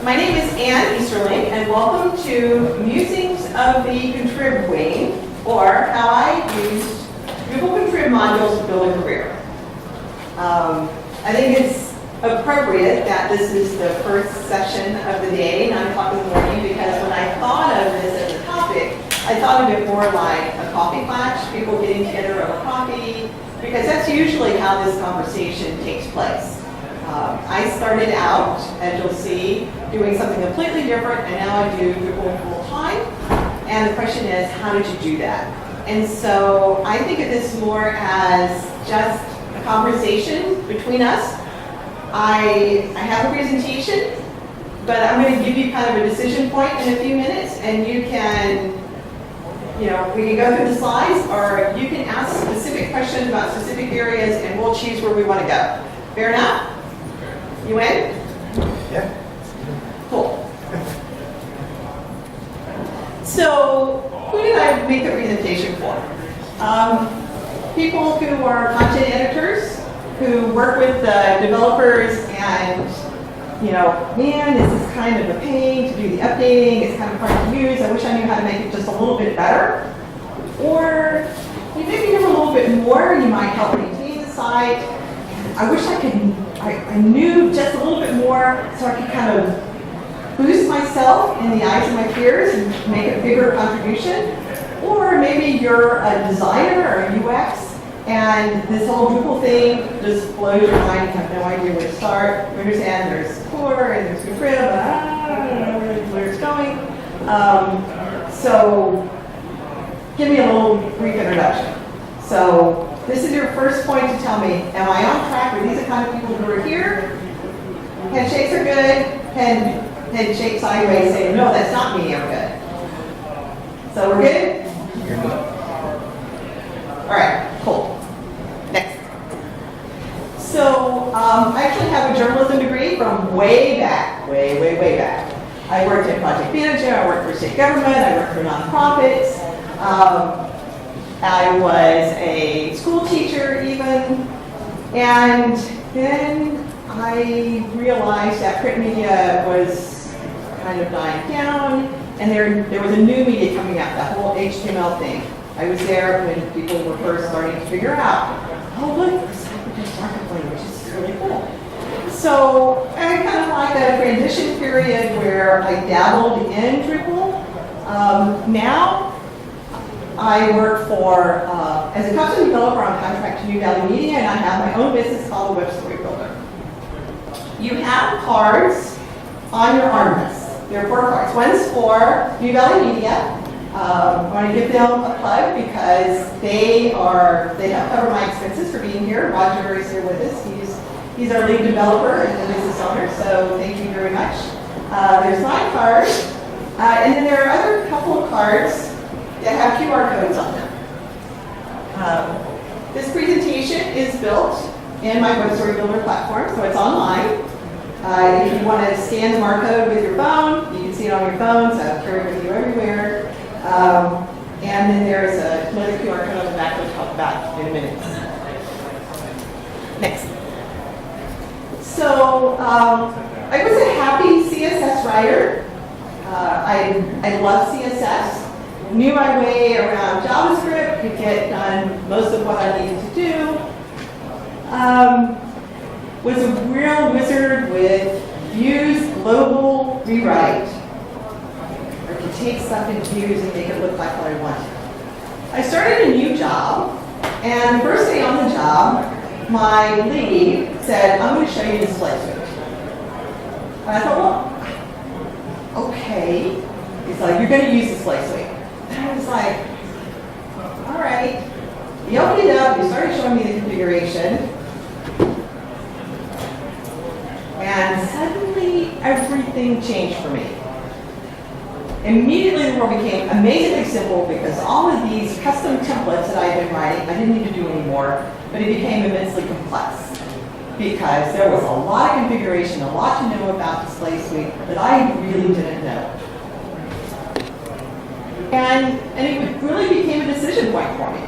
My name is Ann Easterling, and welcome to Musings of the Contrib Queen, or how I used Drupal Contrib modules to build a career. I think it's appropriate that this is the first session of the day, 9 o'clock in the morning, because when I thought of this as a topic, I thought of it more like a coffee clash, people getting together over coffee, because that's usually how this conversation takes place. I started out, as you'll see, doing something completely different, and now I do Drupal full time. And the question is, how did you do that? And so I think of this more as just a conversation between us. I have a presentation, but I'm going to give you kind of a decision point in a few minutes, and you can, we can go through the slides, or you can ask specific questions about specific areas, and we'll choose where we want to go. Fair enough? You in? Yeah. Cool. So, who did I make the presentation for? People who are content editors, who work with developers and, man, this is kind of a pain to do the updating, it's kind of hard to use, I wish I knew how to make it just a little bit better. Or you maybe know a little bit more, you might help maintain the site. I wish I knew just a little bit more so I could kind of boost myself in the eyes of my peers and make a bigger contribution. Or maybe you're a designer or a UX and this whole Drupal thing just blows your mind. You have no idea where to start. You understand there's core and there's Contrib, but I don't know where it's going. So give me a little brief introduction. So this is your first point to tell me, am I on track? Are these the kind of people who are here? Head shakes are good. Head shake sideways saying, no, that's not me, I'm good. So we're good? You're good. All right, cool. Next. So I actually have a journalism degree from way back, way back. I worked in project management, I worked for state government, I worked for nonprofits. I was a school teacher even, and then I realized that print media was kind of dying down, and there was a new media coming out, that whole HTML thing. I was there when people were first starting to figure out, oh look, there's hypertext marketplace, which is really cool. So I kind of like that transition period where I dabbled in Drupal. Now, I work for, as a custom developer on contract to New Valley Media, and I have my own business called Web Story Builder. You have cards on your armrests. There are 4 cards. One's for New Valley Media. I want to give them a plug because they help cover my expenses for being here. Roger is here with us. He's our lead developer and business owner, so thank you very much. There's my card, and then there are other couple of cards that have QR codes on them. This presentation is built in my Web Story Builder platform, so it's online. If you want to scan the barcode with your phone, you can see it on your phone, so carry it with you everywhere. And then there's another QR code on the back, which I'll talk about in a minute. Next. So I was a happy CSS writer. I love CSS. Knew my way around JavaScript, could get done most of what I needed to do. Was a real wizard with views, global rewrite. I could take stuff in views and make it look like what I wanted. I started a new job, and the first day on the job, my lead said, I'm going to show you the display suite. And I thought, well, okay. He's like, you're going to use display suite. And I was like, all right. He opened it up, he started showing me the configuration. And suddenly, everything changed for me. Immediately, the world became amazingly simple because all of these custom templates that I had been writing, I didn't need to do anymore, but it became immensely complex because there was a lot of configuration, a lot to know about Display Suite that I really didn't know. And it really became a decision point for me.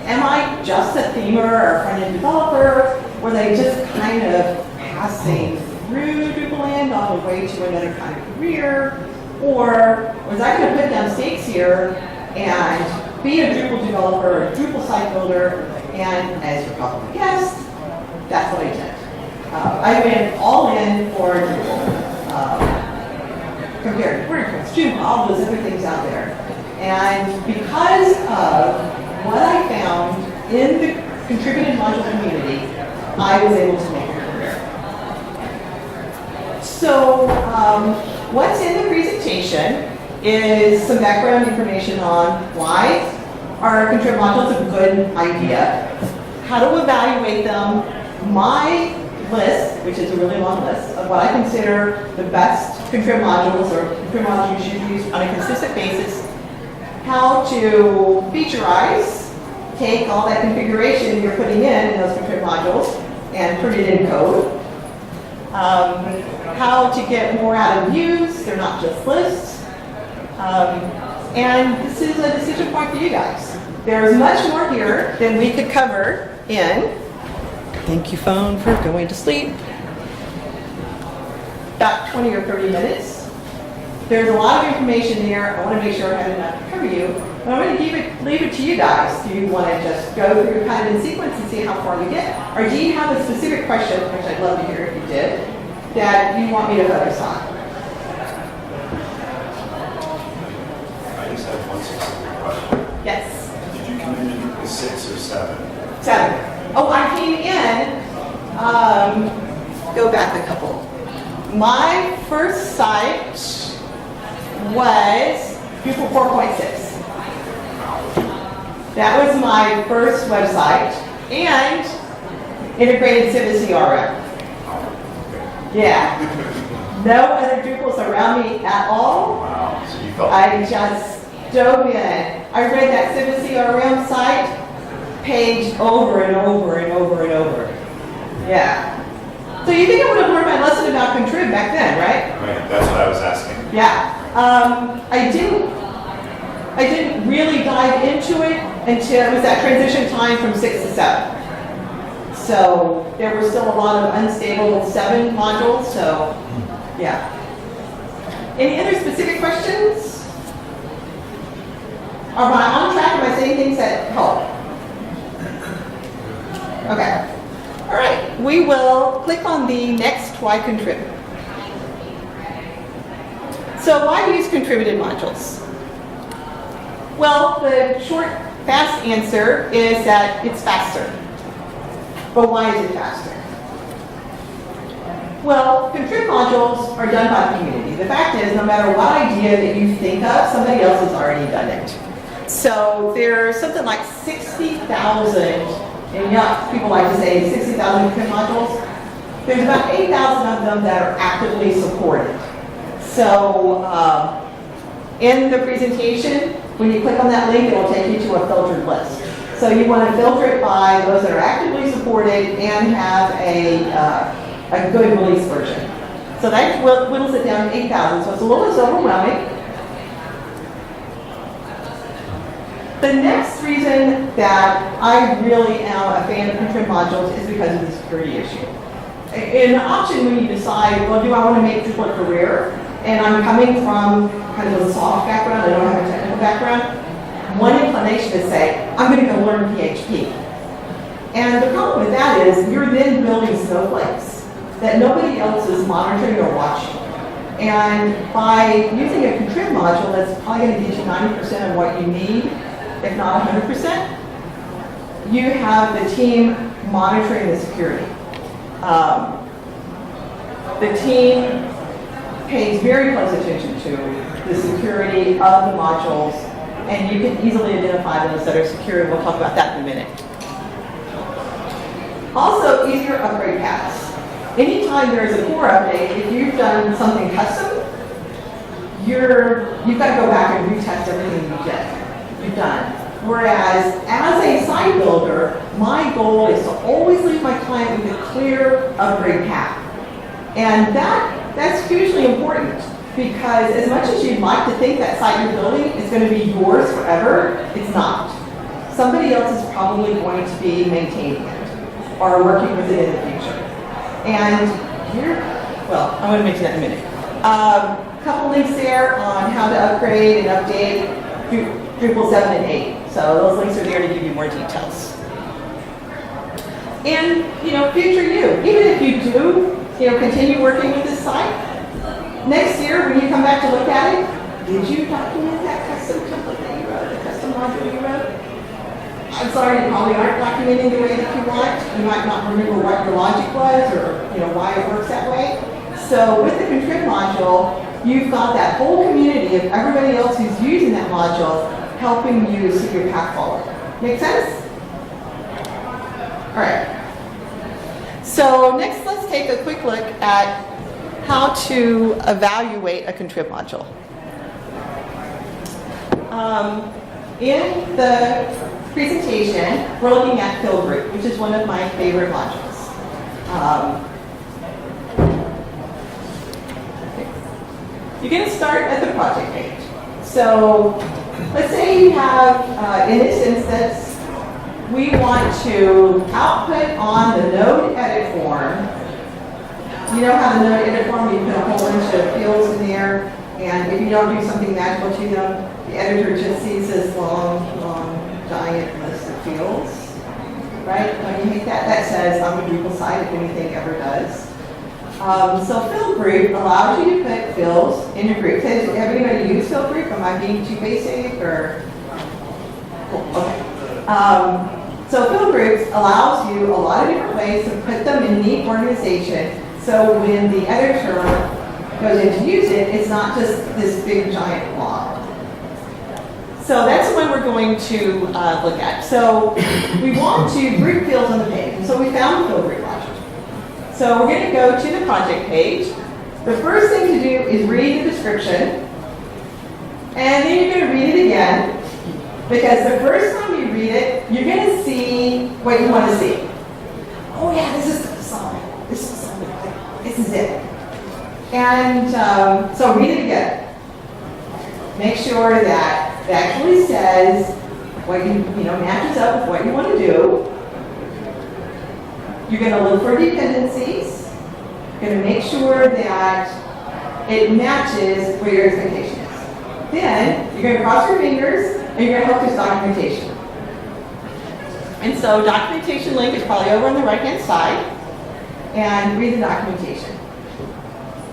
Am I just a themer or a front-end developer? Were they just kind of passing through Drupal land on the way to another kind of career? Or was I going to put down stakes here and be a Drupal developer, a Drupal site builder, and as you probably guessed, that's what I did. I went all in for Drupal. Compared to WordPress, Drupal, all those other things out there. And because of what I found in the contributed module community, I was able to make a career. So what's in the presentation is some background information on why are Contrib modules a good idea, how to evaluate them, my list, which is a really long list, of what I consider the best Contrib modules or Contrib modules you should use on a consistent basis, how to featureize, take all that configuration you're putting in those Contrib modules and put it in code, how to get more out of views, they're not just lists, and this is a decision point for you guys. There's much more here than we could cover in, thank you phone for going to sleep, about 20 or 30 minutes. There's a lot of information there. I want to make sure I have enough to cover you. But I'm going to leave it to you guys. Do you want to just go through kind of in sequence and see how far you get? Or do you have a specific question, which I'd love to hear if you did, that you want me to focus on? I just have one specific question. Yes? Did you come in at 6 or 7? 7. Oh, I came in, go back a couple. My first site was Drupal 4.6. That was my first website and integrated Civ CRM. Yeah. No other Drupals around me at all. Wow. So you felt I just dove in. I read that Civ CRM site page over and over and over and over. Yeah. So you think I would have learned my lesson about Contrib back then, right? Right. That's what I was asking. Yeah. I didn't really dive into it until it was that transition time from 6 to 7. So there were still a lot of unstable 7 modules. So yeah. Any other specific questions? Am I on track? Am I saying things that help? Okay. All right. We will click on the next Why Contrib. So why use contributed modules? Well, the short, fast answer is that it's faster. But why is it faster? Well, Contrib modules are done by the community. The fact is, no matter what idea that you think of, somebody else has already done it. So there's something like 60,000, and young people like to say 60,000 Contrib modules. There's about 8,000 of them that are actively supported. So in the presentation, when you click on that link, it will take you to a filtered list. So you want to filter it by those that are actively supported and have a good release version. So that whittles it down to 8,000. So it's a little less overwhelming. The next reason that I really am a fan of Contrib modules is because of the security issue. In the option, when you decide, well, do I want to make Drupal a career? And I'm coming from kind of a soft background, I don't have a technical background. One inclination is say, I'm going to go learn PHP. And the problem with that is you're then building snowflakes that nobody else is monitoring or watching. And by using a Contrib module that's probably going to get you 90% of what you need, if not 100%, you have the team monitoring the security. The team pays very close attention to the security of the modules, and you can easily identify those that are secure. We'll talk about that in a minute. Also, easier upgrade paths. Anytime there's a core update, if you've done something custom, you've got to go back and retest everything you've done. Whereas, as a site builder, my goal is to always leave my client with a clear upgrade path. And that's hugely important, because as much as you'd like to think that site you're building is going to be yours forever, it's not. Somebody else is probably going to be maintaining it or working with it in the future. And well, I'm going to mention that in a minute. Couple links there on how to upgrade and update Drupal 7 and 8. So those links are there to give you more details. And, future you, even if you do, continue working with this site, next year when you come back to look at it, did you document that custom template that you wrote, the custom module you wrote? I'm sorry, you probably aren't documenting the way that you want. You might not remember what your logic was or why it works that way. So with the Contrib module, you've got that whole community of everybody else who's using that module helping you see your path forward. Make sense? All right. So next, let's take a quick look at how to evaluate a Contrib module. In the presentation, we're looking at fill group, which is one of my favorite modules. You're going to start at the project page. So let's say you have, in this instance, we want to output on the node edit form. You know how the node edit form, you put a whole bunch of fields in there, and if you don't do something magical to them, the editor just sees this long, giant list of fields, right? When you hit that, that says on the Drupal site, if anything ever does. So fill group allows you to put fields in your group. Does everybody use fill group? Am I being too basic or? Cool. Okay. So fill groups allows you a lot of different ways to put them in neat organization. So when the editor goes in to use it, it's not just this big giant blob. So that's the one we're going to look at. So we want to group fields on the page. So we found the fill group module. So we're going to go to the project page. The first thing to do is read the description. And then you're going to read it again. Because the first time you read it, you're going to see what you want to see. Oh yeah, this is the song. This is the song. This is it. And so read it again. Make sure that it actually says what matches up with what you want to do. You're going to look for dependencies. You're going to make sure that it matches what your expectation is. Then you're going to cross your fingers and you're going to hope there's documentation. And so documentation link is probably over on the right-hand side. And read the documentation.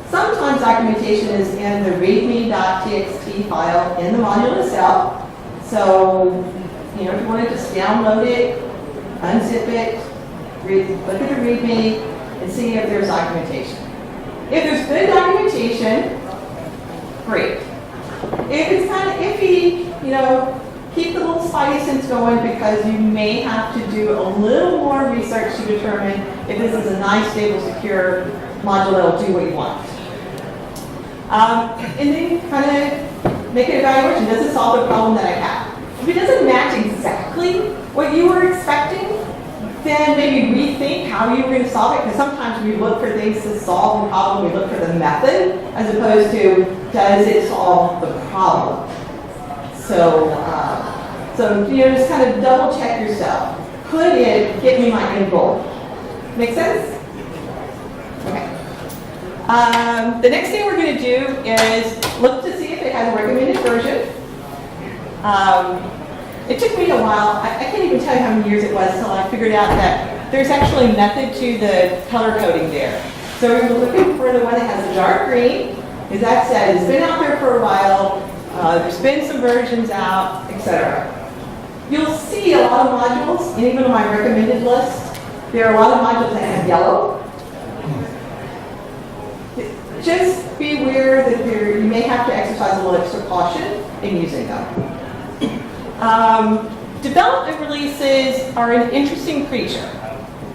Sometimes documentation is in the readme.txt file in the module itself. So, if you want to just download it, unzip it, look at the readme, and see if there's documentation. If there's good documentation, great. If it's kind of iffy, keep the little spidey sense going because you may have to do a little more research to determine if this is a nice, stable, secure module that will do what you want. And then kind of make an evaluation. Does it solve the problem that I have? If it doesn't match exactly what you were expecting, then maybe rethink how you were going to solve it. Because sometimes we look for things to solve the problem. We look for the method as opposed to does it solve the problem. So, just kind of double check yourself. Could it get me my end goal? Make sense? Okay. The next thing we're going to do is look to see if it has a recommended version. It took me a while. I can't even tell you how many years it was until I figured out that there's actually a method to the color coding there. So we're looking for the one that has a dark green, because that said it's been out there for a while. There's been some versions out, etc. You'll see a lot of modules, and even on my recommended list, there are a lot of modules that have yellow. Just be aware that you may have to exercise a little extra caution in using them. Development releases are an interesting creature.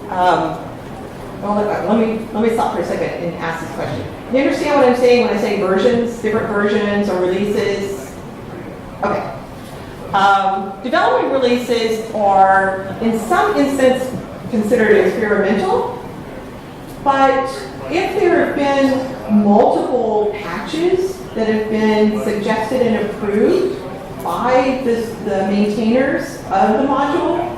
Let me stop for a second and ask this question. Do you understand what I'm saying when I say versions, different versions or releases? Okay. Development releases are, in some instance, considered experimental, but if there have been multiple patches that have been suggested and approved by the maintainers of the module,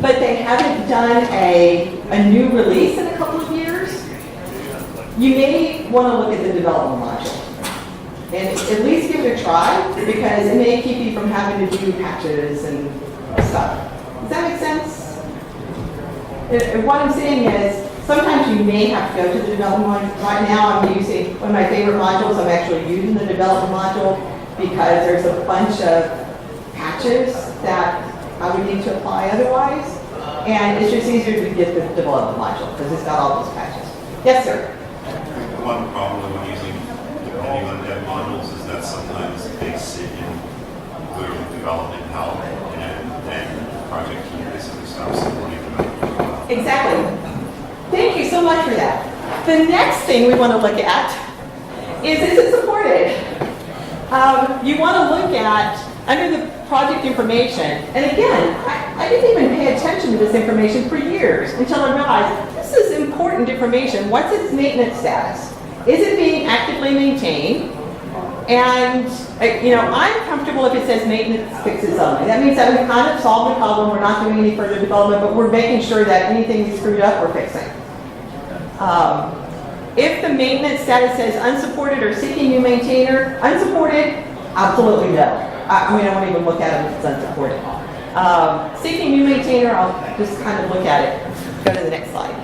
but they haven't done a new release in a couple of years, you may want to look at the development module. And at least give it a try, because it may keep you from having to do patches and stuff. Does that make sense? What I'm saying is, sometimes you may have to go to the development module. Right now, I'm using one of my favorite modules. I'm actually using the development module because there's a bunch of patches that I would need to apply otherwise. And it's just easier to get the development module because it's got all those patches. Yes, sir? One problem when using depending on dev modules is that sometimes they sit in clearly development help and then project key basically stops supporting development. Exactly. Thank you so much for that. The next thing we want to look at is it supported? You want to look at under the project information, and again, I didn't even pay attention to this information for years until I realized this is important information. What's its maintenance status? Is it being actively maintained? And I'm comfortable if it says maintenance fixes only. That means that we kind of solved the problem. We're not doing any further development, but we're making sure that anything is screwed up, we're fixing. If the maintenance status says unsupported or seeking new maintainer, unsupported, absolutely no. I won't even look at it if it's unsupported. Seeking new maintainer, I'll just kind of look at it. Go to the next slide.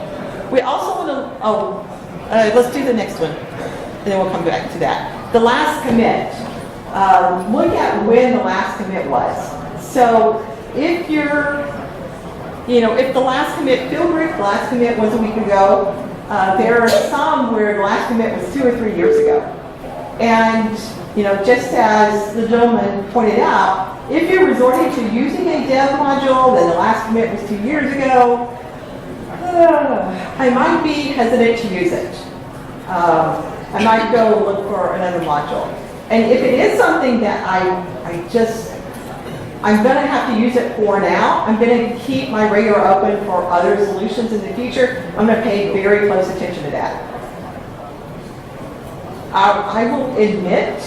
We also want to, let's do the next one, and then we'll come back to that. The last commit. Look at when the last commit was. So if you're, if the last commit, feel free, the last commit was a week ago. There are some where the last commit was 2 or 3 years ago. And, just as the gentleman pointed out, if you're resorting to using a dev module, then the last commit was 2 years ago, I might be hesitant to use it. I might go look for another module. And if it is something that I'm going to have to use it for now, I'm going to keep my radar open for other solutions in the future. I'm going to pay very close attention to that. I will admit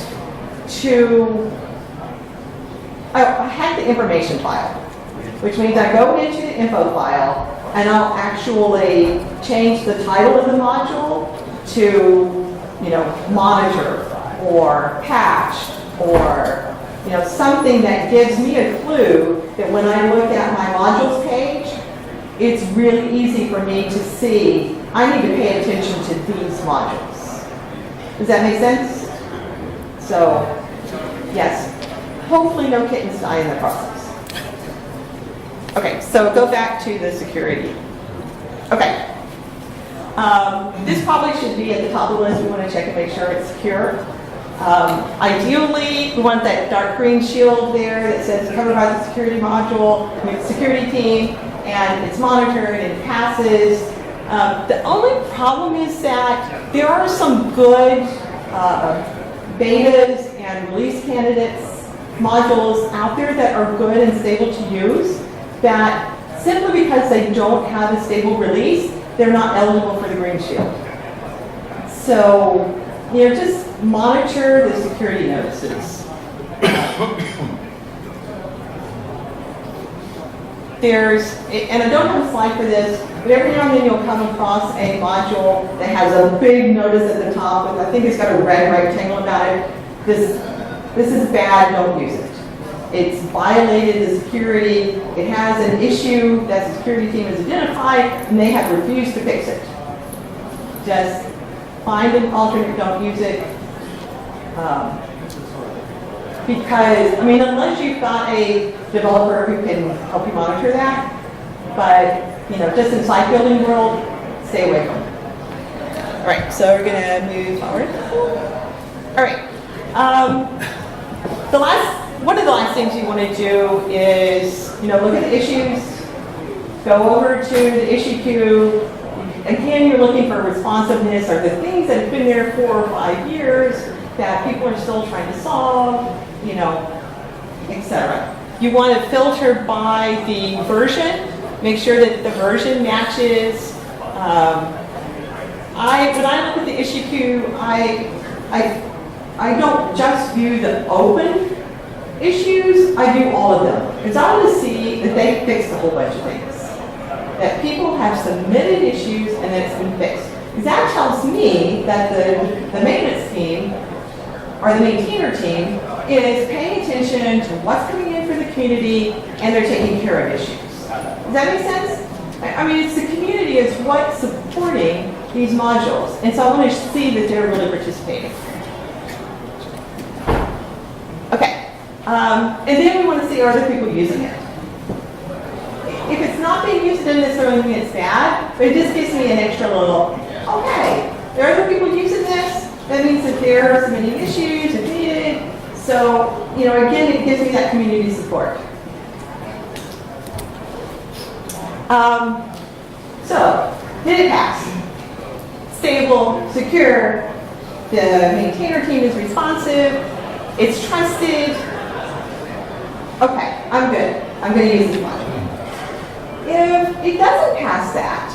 I have the information file, which means I go into the info file and I'll actually change the title of the module to, monitor or patch or, something that gives me a clue that when I look at my modules page, it's really easy for me to see I need to pay attention to these modules. Does that make sense? So, yes, hopefully no kittens die in the process. Okay, so go back to the security. Okay. This probably should be at the top of the list. We want to check and make sure it's secure. Ideally, we want that dark green shield there that says covered by the security module, with security team, and it's monitored and passes. The only problem is that there are some good betas and release candidates modules out there that are good and stable to use that simply because they don't have a stable release, they're not eligible for the green shield. So, just monitor the security notices. And I don't have a slide for this, but every now and then you'll come across a module that has a big notice at the top, and I think it's got a red rectangle about it. This is bad, don't use it. It's violated the security. It has an issue that the security team has identified, and they have refused to fix it. Just find an alternate, don't use it. Because, unless you've got a developer who can help you monitor that, but, just in site building world, stay away from it. All right, so we're going to move forward. All right. One of the last things you want to do is, look at the issues, go over to the issue queue. Again, you're looking for responsiveness or the things that have been there 4 or 5 years that people are still trying to solve, etc. You want to filter by the version. Make sure that the version matches. When I look at the issue queue, I don't just view the open issues, I do all of them. Because I want to see that they fixed a whole bunch of things. That people have submitted issues and that it's been fixed. That tells me that the maintenance team or the maintainer team is paying attention to what's coming in for the community and they're taking care of issues. Does that make sense? I mean, it's the community is what's supporting these modules. And so I want to see that they're really participating. Okay. And then we want to see are other people using it. If it's not being used, then this doesn't mean it's bad, but it just gives me an extra little, okay, there are other people using this. That means that they're submitting issues if needed. So, you know, again, it gives me that community support. So, did it pass? Stable, secure, the maintainer team is responsive, it's trusted. Okay, I'm good. I'm going to use this module. If it doesn't pass that,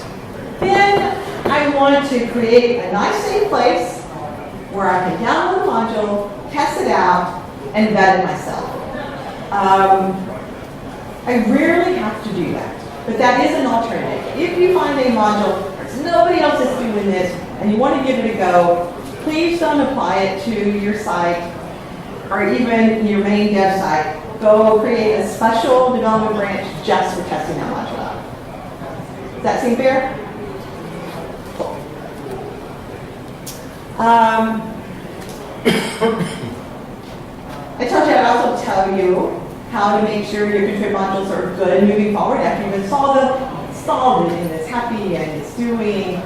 then I want to create a nice safe place where I can download the module, test it out, and vet it myself. I rarely have to do that, but that is an alternative. If you find a module where nobody else is doing this and you want to give it a go, please don't apply it to your site or even your main dev site. Go create a special development branch just for testing that module out. Does that seem fair? Cool. I told you I'd also tell you how to make sure your Contrib modules are good moving forward after you've installed them. Installed it and it's happy and it's doing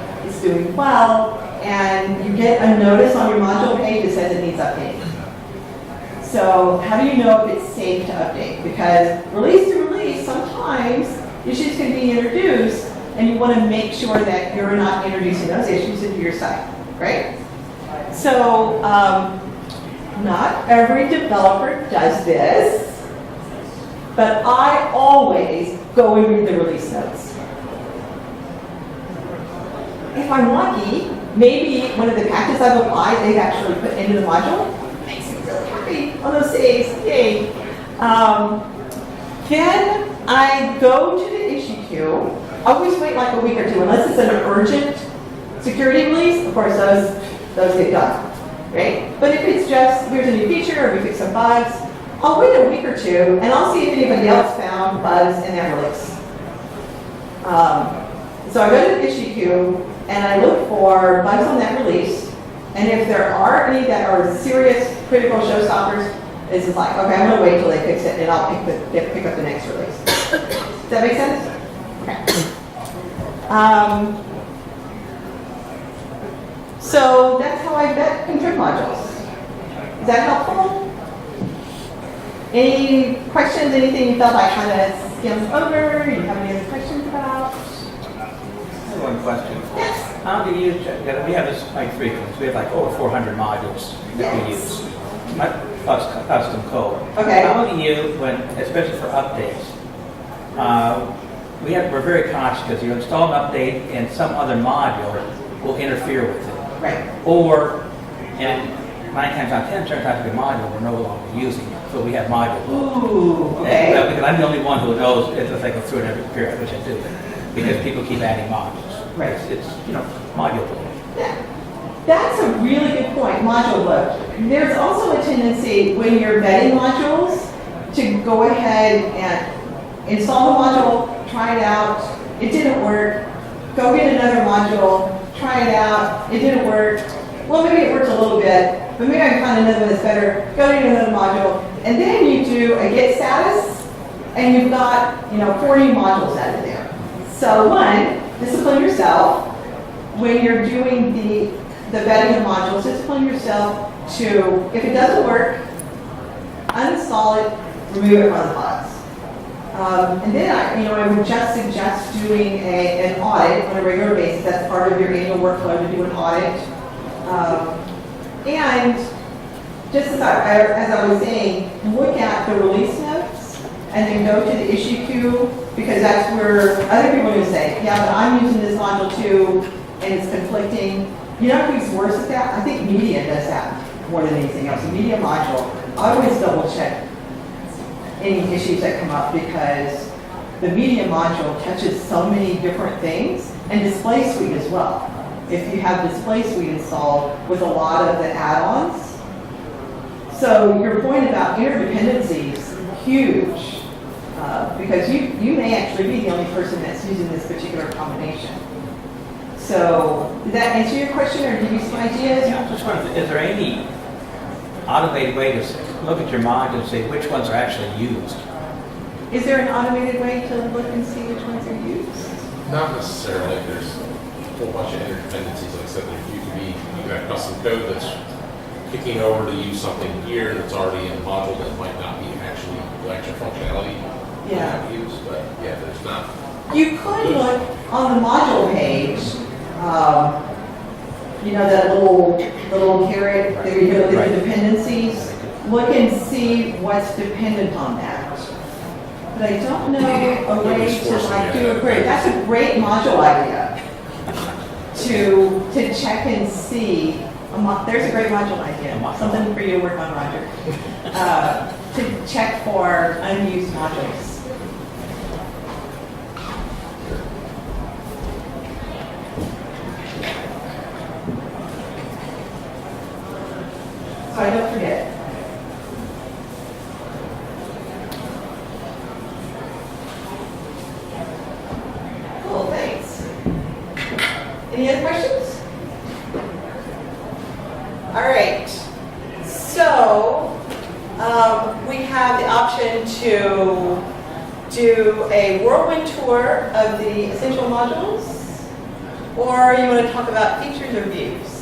well, and you get a notice on your module page that says it needs updating. So how do you know if it's safe to update? Because release to release, sometimes issues can be introduced, and you want to make sure that you're not introducing those issues into your site, right? So not every developer does this, but I always go and read the release notes. If I'm lucky, maybe one of the patches I've applied, they've actually put into the module. Makes me really happy on those days, yay. Then I go to the issue queue. I always wait like a week or two, unless it's an urgent security release. Of course, those get done, right? But if it's just, here's a new feature, or we fix some bugs, I'll wait a week or two, and I'll see if anybody else found bugs in that release. So I go to the issue queue, and I look for bugs on that release, and if there are any that are serious, critical showstoppers, it's just like, okay, I'm going to wait till they fix it, and I'll pick up the next release. Does that make sense? Okay. So that's how I vet Contrib modules. Is that helpful? Any questions? Anything you felt I kind of skimmed over? You have any other questions about? I have one question. Yes. How do you check? We have this like frequency. We have like over 400 modules that we Yes. use. Custom code. Okay. How do you, when, especially for updates, we're very cautious because you install an update and some other module will interfere with it. Right. Or, and 9 times out of 10, turns out to be a module we're no longer using. So we have module load. Ooh, okay. Because I'm the only one who knows if I go through it every period, which I do, because people keep adding modules. Right. It's module load. Yeah. That's a really good point, module load. There's also a tendency when you're vetting modules to go ahead and install the module, try it out, it didn't work, go get another module, try it out, it didn't work. Well, maybe it worked a little bit, but maybe I can find another one that's better, go get another module, and then you do a get status, and you've got 40 modules out of there. So one, discipline yourself when you're doing the vetting of modules. Discipline yourself to, if it doesn't work, uninstall it, remove it from the files. And then I would just suggest doing an audit on a regular basis. That's part of your annual workflow to do an audit. And just as I was saying, look at the release notes and then go to the issue queue, because that's where other people are going to say, yeah, but I'm using this module too, and it's conflicting. You know who's worse at that? I think media does that more than anything else. The media module, I always double check any issues that come up, because the media module touches so many different things, and display suite as well. if you have Display Suite installed with a lot of the add-ons. So your point about interdependencies, huge, because you may actually be the only person that's using this particular combination. So, did that answer your question or give you some ideas? Yeah, I'm just wondering, is there any automated way to look at your modules and see which ones are actually used? Is there an automated way to look and see which ones are used? Not necessarily. There's a whole bunch of interdependencies. Like I said, you can have custom code that's kicking over to use something here that's already in a module that might not be actually the actual functionality you Yeah. have to use. But yeah, there's not. You could look on the module page, you know, that little carrot, there you go, the Right. dependencies. Look and see what's dependent on that. But I don't know a way to like do a grid. That's a great module idea. To check and see, there's a great module idea, something for you to work on, Roger. To check for unused modules. So I don't forget. Cool, thanks. Any other questions? All right. So we have the option to do a whirlwind tour of the essential modules, or you want to talk about features or views?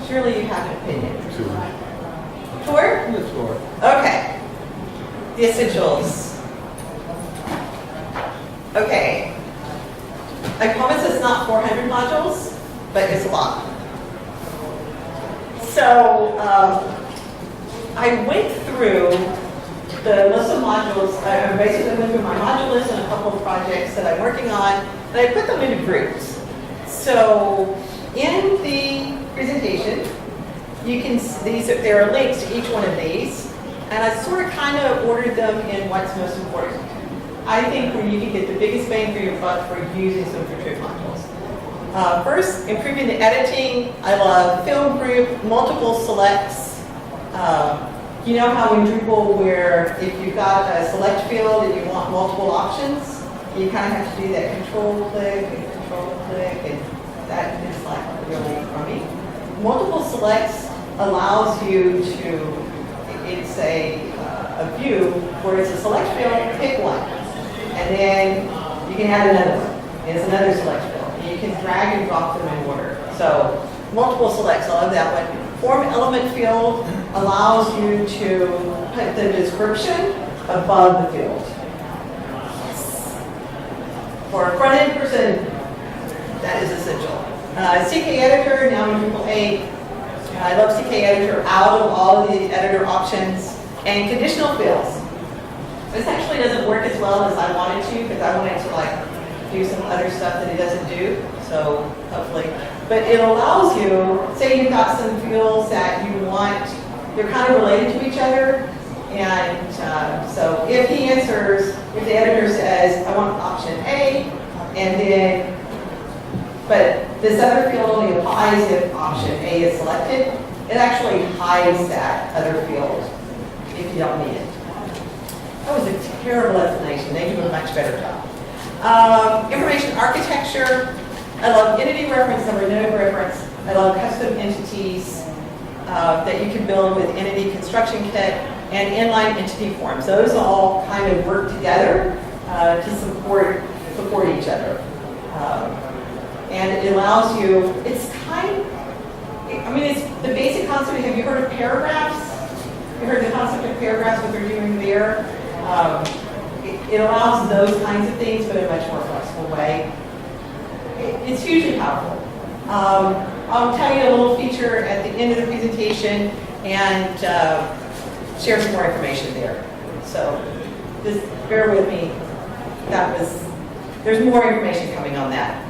Surely you have an opinion. Tour? The tour. Okay. The essentials. Okay. I promise it's not 400 modules, but it's a lot. So I went through the list of modules. I basically went through my module list and a couple of projects that I'm working on, and I put them into groups. So in the presentation, you can there are links to each one of these, and I sort of kind of ordered them in what's most important. I think where you can get the biggest bang for your buck for using some Contrib modules. First, improving the editing. I love film group, multiple selects. You know how in Drupal where if you've got a select field and you want multiple options, you kind of have to do that control click, and that is like really crummy. Multiple selects allows you to, it's a view where it's a select field, pick one. And then you can add another one. And it's another select field. And you can drag and drop them in order. So multiple selects, I love that one. Form element field allows you to put the description above the field. For a front-end person, that is essential. CK Editor, now in Drupal 8. I love CK Editor out of all of the editor options. And conditional fields. This actually doesn't work as well as I wanted to because I wanted to like do some other stuff that it doesn't do. So hopefully, but it allows you, say you've got some fields that you want, they're kind of related to each other. And so if he answers, if the editor says, I want option A, and then, but this other field only applies if option A is selected, it actually hides that other field if you don't need it. That was a terrible explanation. They do a much better job. Information architecture. I love entity reference, number node reference. I love custom entities that you can build with entity construction kit and inline entity forms. Those all kind of work together to support each other. And it allows you, it's the basic concept. Have you heard of paragraphs? You heard the concept of paragraphs, what they're doing there? It allows those kinds of things, but in a much more flexible way. It's hugely powerful. I'll tell you a little feature at the end of the presentation and share some more information there. So just bear with me. There's more information coming on that.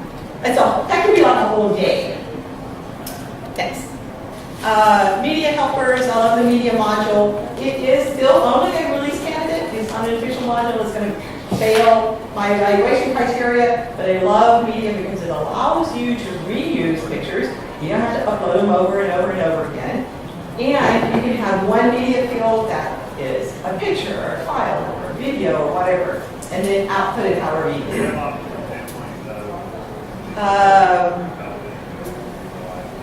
That's all. That could be like a whole day. Thanks. Media helpers, I love the media module. It is still only a release candidate. It's not an official module. It's going to fail my evaluation criteria, but I love Medium because it allows you to reuse pictures. You don't have to upload them over and over and over again. And you can have one media field that is a picture or a file or a video or whatever, and then output it however you do.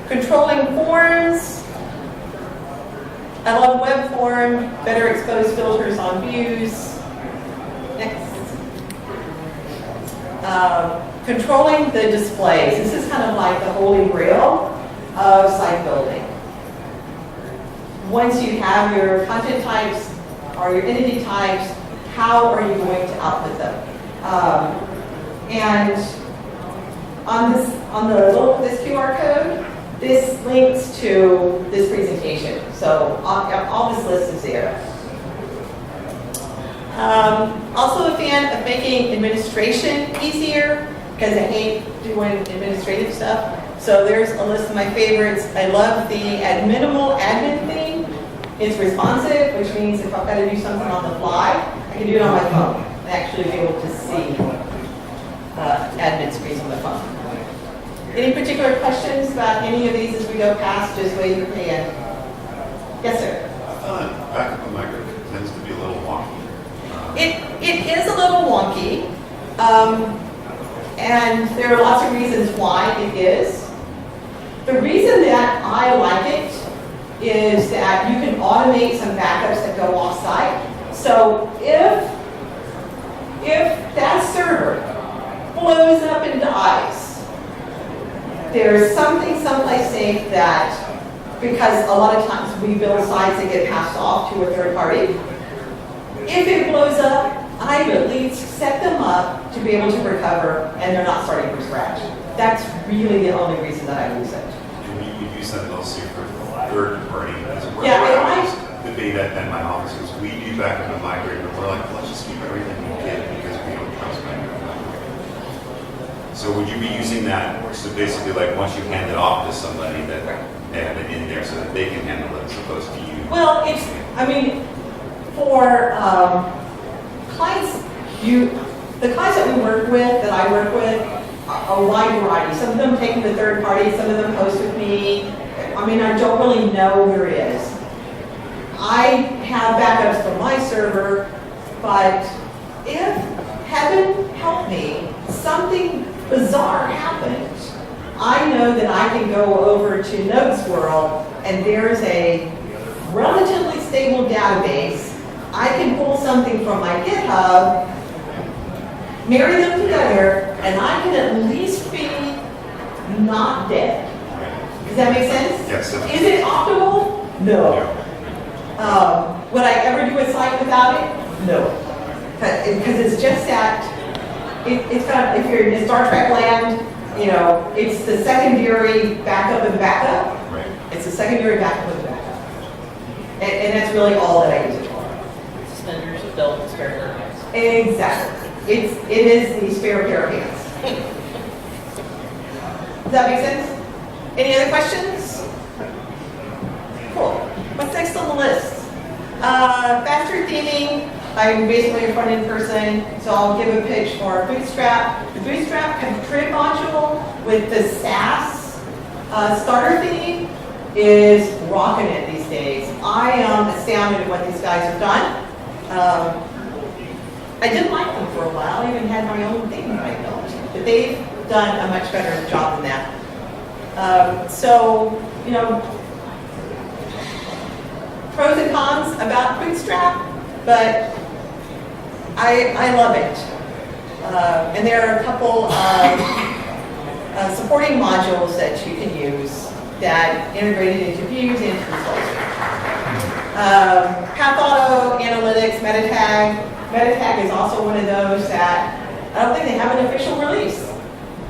Controlling forms. I love web form, better expose filters on views. Next. Controlling the displays. This is kind of like the holy grail of site building. Once you have your content types or your entity types, how are you going to output them? And on this QR code, this links to this presentation. So all this list is there. Also a fan of making administration easier because I hate doing administrative stuff. So there's a list of my favorites. I love the minimal admin theme. It's responsive, which means if I've got to do something on the fly, I can do it on my phone and actually be able to see admin screens on the phone. Any particular questions about any of these as we go past? Just wave your hand. Yes, sir. Backup of micro tends to be a little wonky. It is a little wonky, and there are lots of reasons why it is. The reason that I like it is that you can automate some backups that go off-site. So if that server blows up and dies, there's something someplace safe that, because a lot of times we build sites that get passed off to a third party, if it blows up, I've at least set them up to be able to recover and they're not starting from scratch. That's really the only reason that I use it. And you use that also for third party. Yeah, the data at my office is we do backup and migrate, but we're like, let's just keep everything we can because we don't trust backup. So would you be using that, so basically like once you hand it off to somebody that they have it in there so that they can handle it as opposed to you? Well, for clients, the clients that we work with, that I work with, a wide variety. Some of them taking the third party, some of them host with me. I don't really know where it is. I have backups from my server, but if, heaven help me, something bizarre happens, I know that I can go over to Notes World and there's a relatively stable database. I can pull something from my GitHub, marry them together, and I can at least be not dead. Does that make sense? Yes. Is it optimal? No. Would I ever do a site without it? No. Because it's just that, it's kind of, if you're in Star Trek land, it's the secondary backup and backup. Right. It's the secondary backup and backup. And that's really all that I use it for. Suspenders, belt, spare pair of pants. Exactly. It is the spare pair of pants. Does that make sense? Any other questions? Cool. What's next on the list? Faster theming. I'm basically a front-end person, so I'll give a pitch for Bootstrap. The Bootstrap Contrib module with the SaaS starter theme is rocking it these days. I am astounded at what these guys have done. I didn't like them for a while. I even had my own thing that I built, but they've done a much better job than that. Pros and cons about Bootstrap, but I love it. And there are a couple of supporting modules that you can use that integrated into views and controls. Path Auto, Analytics, Metatag. Metatag is also one of those that I don't think they have an official release,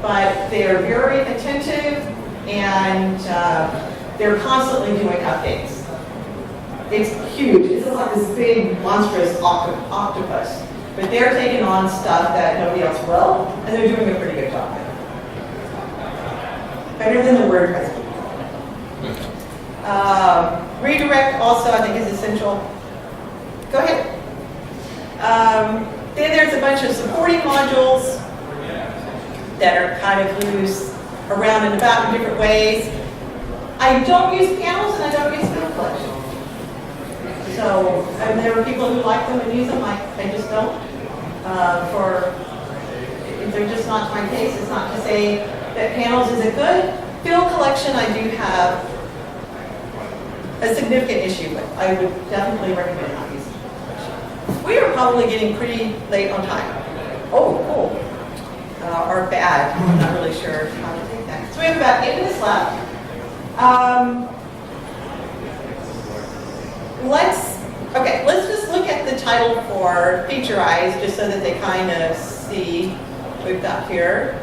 but they're very attentive and they're constantly doing updates. It's huge. It's like this big, monstrous octopus. But they're taking on stuff that nobody else will, and they're doing a pretty good job. Better than the WordPress people. Redirect also, I think, is essential. Go ahead. Then there's a bunch of supporting modules that are kind of loose around and about in different ways. I don't use panels and I don't use field collection. So, and there are people who like them and use them, I just don't. They're just not my case. It's not to say that panels isn't good. Field collection I do have a significant issue with. I would definitely recommend not using field collection. We are probably getting pretty late on time. Oh, cool. Or bad. I'm not really sure how to take that. So we have about 8 minutes left. Let's just look at the title for Featurize, just so that they kind of see what we've got here.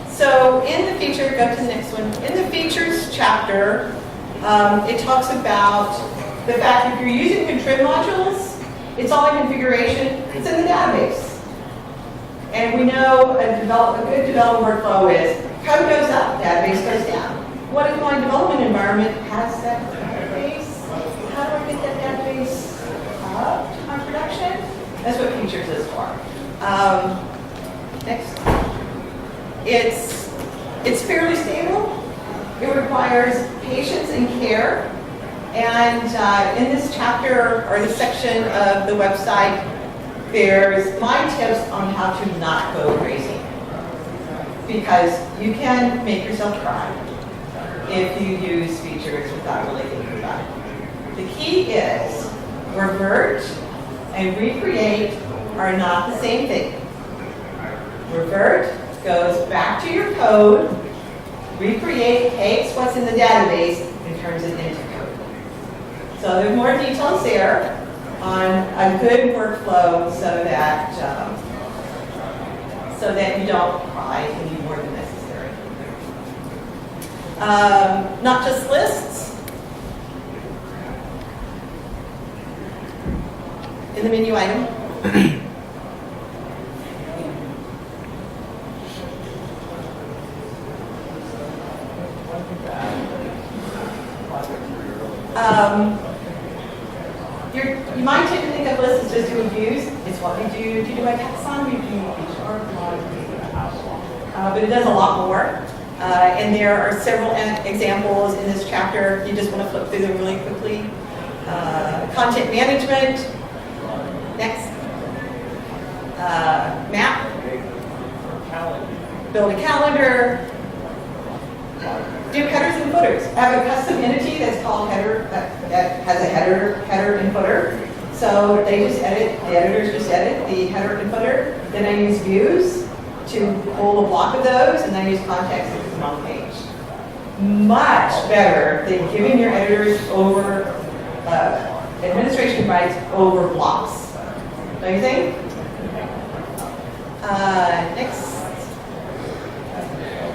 So in the feature, go to the next one. In the features chapter, it talks about the fact that if you're using Contrib modules, it's all in configuration, it's in the database. And we know a good development workflow is code goes up, database goes down. What if my development environment has that database? How do I get that database up to my production? That's what features is for. Next. It's fairly stable. It requires patience and care. And in this chapter or this section of the website, there's my tips on how to not go crazy. Because you can make yourself cry if you use features without really thinking about it. The key is revert and recreate are not the same thing. Revert goes back to your code. Recreate takes what's in the database and turns it into code. So there's more details there on a good workflow so that you don't cry any more than necessary. Not just lists. In the menu item. You might tend to think of lists as just doing views. It's what we do to do a taxonomy view, but it does a lot more. And there are several examples in this chapter. You just want to flip through them really quickly. Content management. Next. Map. Build a calendar. Do headers and footers. I have a custom entity that's called header, that has a header and footer. So they just edit, the editors just edit the header and footer. Then I use views to pull a block of those, and then I use context to put them on the page. Much better than giving your editors over administration rights over blocks. Don't you think? Next.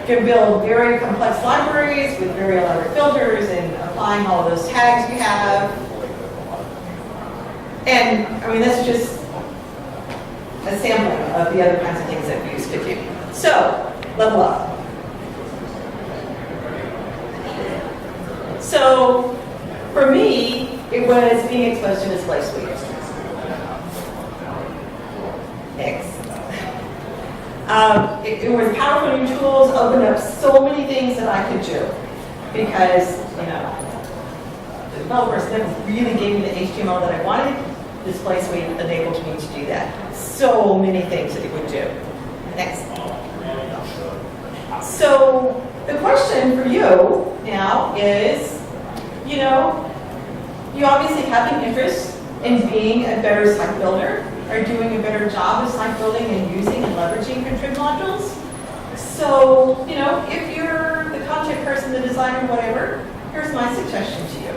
You can build very complex libraries with very elaborate filters and applying all of those tags you have. And I mean, that's just a sampling of the other kinds of things that views could do. So, level up. So, for me, it was being exposed to Display Suite. X. It was powerful new tools, opened up so many things that I could do because, the developers never really gave me the HTML that I wanted. Display Suite enabled me to do that. So many things that it would do. Next. So the question for you now is, you obviously have an interest in being a better site builder, or doing a better job of site building and using and leveraging Contrib modules. So, if you're the content person, the designer, whatever, here's my suggestion to you.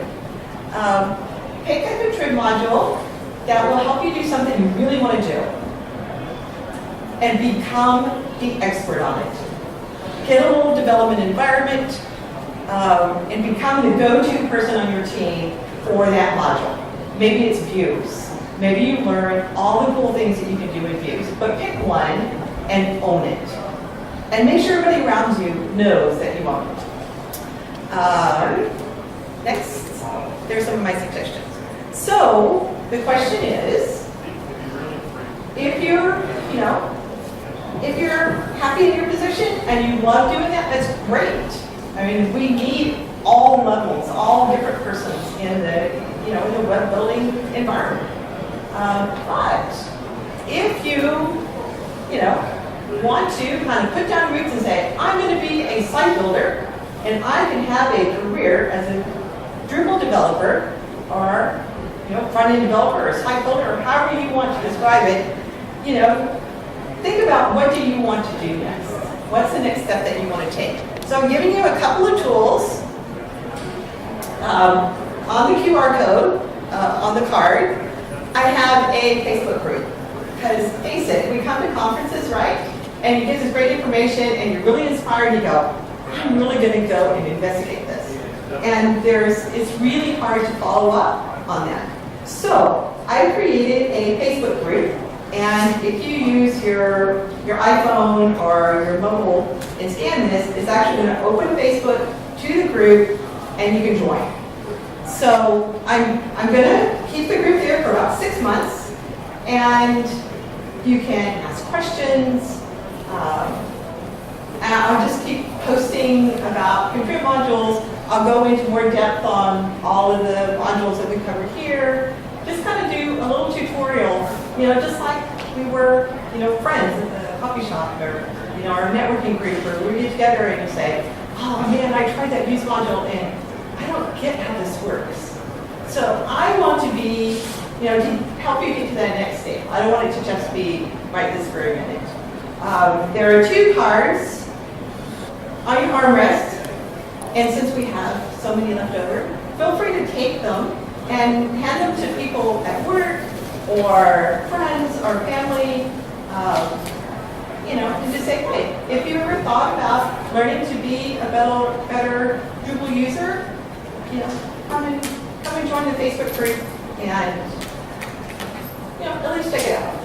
Pick a Contrib module that will help you do something you really want to do and become the expert on it. Get a little development environment and become the go-to person on your team for that module. Maybe it's views. Maybe you learn all the cool things that you can do with views, but pick one and own it. And make sure everybody around you knows that you own it. Next, there's some of my suggestions. So, the question is, if you're, you know, if you're happy in your position and you love doing that, that's great. I mean, we need all levels, all different persons in the, you know, in the web building environment. But if you know, want to kind of put down roots and say, I'm going to be a site builder and I can have a career as a Drupal developer or, you know, front-end developer or site builder or however you want to describe it, you know, think about what do you want to do next? What's the next step that you want to take? So I'm giving you a couple of tools on the QR code, on the card. I have a Facebook group because face it, we come to conferences, right? And you get this great information and you're really inspired. You go, I'm really going to go and investigate this. And it's really hard to follow up on that. So I created a Facebook group, and if you use your iPhone or your mobile and scan this, it's actually going to open Facebook to the group and you can join. So I'm going to keep the group there for about 6 months, and you can ask questions. And I'll just keep posting about Contrib modules. I'll go into more depth on all of the modules that we covered here. Just kind of do a little tutorial, you know, just like we were, you know, friends at the coffee shop or, you know, our networking group, or we get together and you say, oh man, I tried that use module and I don't get how this works. So I want to be, you know, to help you get to that next step. I don't want it to just be right this very minute. There are 2 cards on your armrest, and since we have so many left over, feel free to take them and hand them to people at work or friends or family, you know, and just say, hey, if you ever thought about learning to be a better Drupal user, you know, come and join the Facebook group and, you know, at least check it out.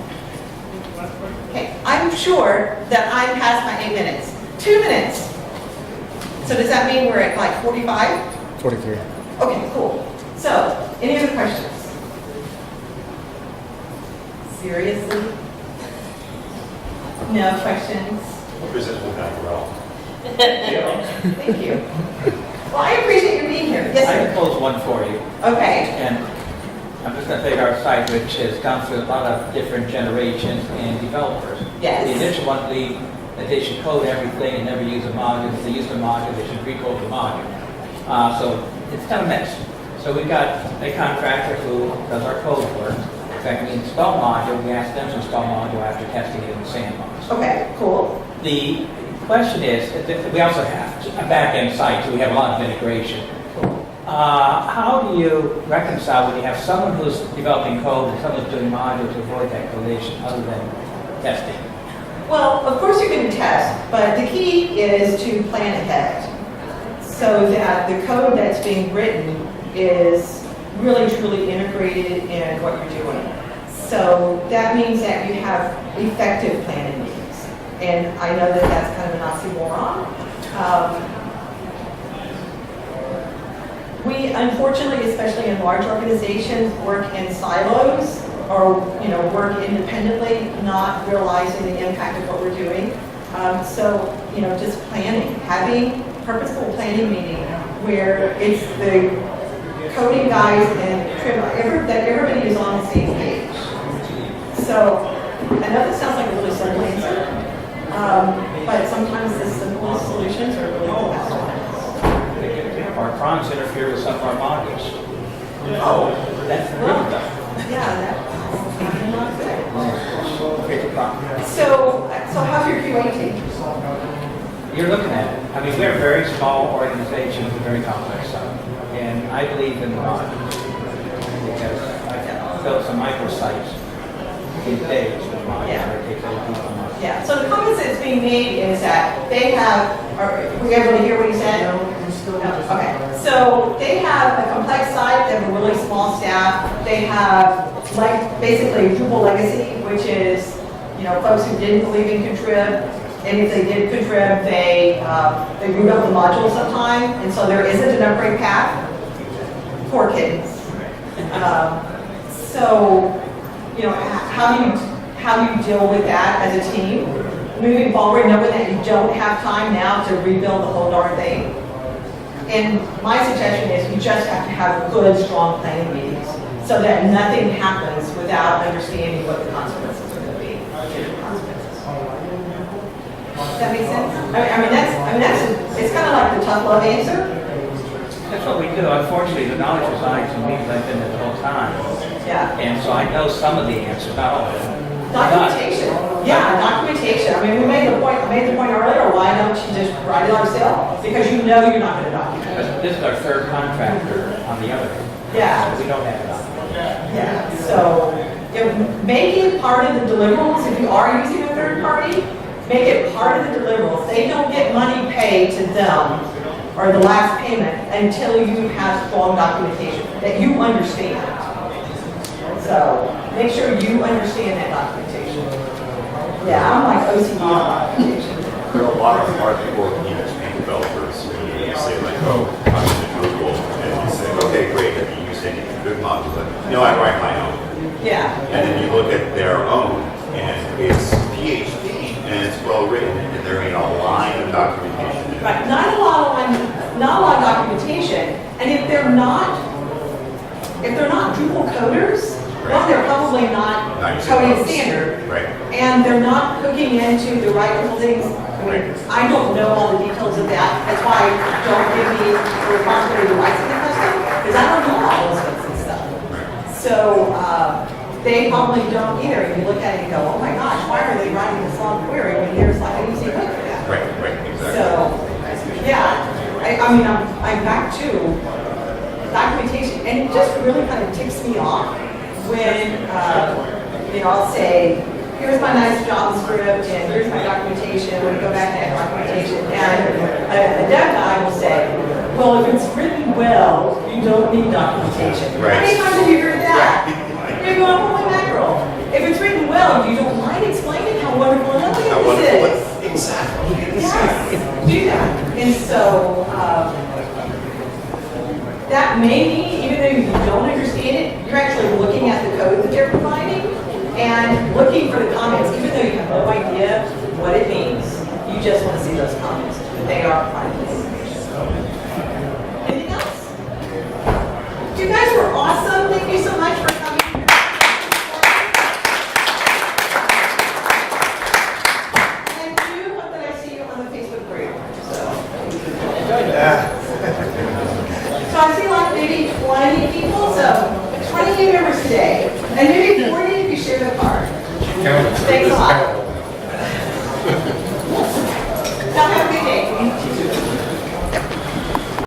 Okay, I'm sure that I'm past my 8 minutes. 2 minutes. So does that mean we're at like 45? 43. Okay, cool. So, any other questions? Seriously? No questions? Present will have well. Thank you. Well, I appreciate you being here. Yes, I sir. can pose one for you. Okay. And I'm just going to take our site, which has gone through a lot of different generations and developers. Yes. The initial one believed that they should code everything and never use a module. If they use a module, they should recode the module. So it's kind of mixed. So we've got a contractor who does our code work. In fact, we install module, we ask them to install module after testing it in the sandbox. Okay, cool. The question is, we also have a back-end site, so we have a lot of integration. How do you reconcile when you have someone who's developing code and someone who's doing module to avoid that collision other than testing? Well, of course you're going to test, but the key is to plan ahead so that the code that's being written is really truly integrated in what you're doing. So that means that you have effective planning meetings. And I know that that's kind of an oxymoron. We, unfortunately, especially in large organizations, work in silos or, you know, work independently, not realizing the impact of what we're doing. So, you know, just planning, having purposeful planning meeting where it's the coding guys and that everybody is on the same page. So, I know this sounds like a really simple answer, but sometimes the simplest solutions are really the best ones. Our cronks interfere with some of our modules. Oh, That's really tough. yeah, that's not good. Okay, the cronk. So how's your QA team? You're looking at it. I mean, we're a very small organization with a very complex site. And I believe in the module because I built some microsites in days with modules. Yeah. It takes other people months. Yeah, so the comments that's being made is that they have, were you able to hear what he said? No, okay. So they have a complex site, they have a really small staff. They have like basically Drupal legacy, which is, you know, folks who didn't believe in Contrib. And if they did Contrib, they rebuilt the module sometime, and so there isn't an upgrade path. Poor kids. So, you know, how how you deal with that as a team. Moving forward, knowing that you don't have time now to rebuild the whole darn thing. And my suggestion is you just have to have good, strong planning meetings so that nothing happens without understanding what the consequences are going to be. Does that make sense? It's kind of like the tough love answer. That's what we do. Unfortunately, the knowledge resides in me because I've been there the whole time. Yeah. And so I know some of the answers, not all of them. Documentation. Yeah, documentation. I mean, I made the point earlier, why don't you just write it yourself? Because you know you're not going to document it. Because this is our third contractor on the other end. Yeah. So we don't have it on. Yeah, so make it part of the deliverables. If you are using a third party, make it part of the deliverables. They don't get money paid to them or the last payment until you have strong documentation that you understand. So make sure you understand that documentation. Yeah, I'm like OCD on documentation. There are a lot of hardcore PHP developers who you say like, oh, I'm using Drupal, and you say, okay, great, have you used any good modules? Like, no, I write my own. Yeah. And then you look at their own, and it's PHP, and it's well written, and there ain't a line of documentation in it. Right, not a lot of documentation. And if they're not Drupal coders, well, they're probably not coding standard. Right. And they're not hooking into the right little things. I mean, I don't know all the details of that. That's why don't give me the responsibility to write something custom, because I don't know all those things and stuff. So they probably don't either. And you look at it and go, oh my gosh, why are they writing this long query when there's like an easy hook for that? Right, exactly. So, yeah, I mean, I'm back to documentation, and it just really kind of ticks me off when, I'll say, here's my nice JavaScript, and here's my documentation, when we go back to that documentation, and a dev guy will say, well, if it's written well, you don't need documentation. Right. How many times have you heard that? You're going, holy mackerel. If it's written well, you don't mind explaining how wonderful and elegant this is. Exactly. Yes, do that. And so, that may mean, even though you don't understand it, you're actually looking at the code that they're providing and looking for the comments, even though you have no idea what it means. You just want to see those comments, that they are providing the information.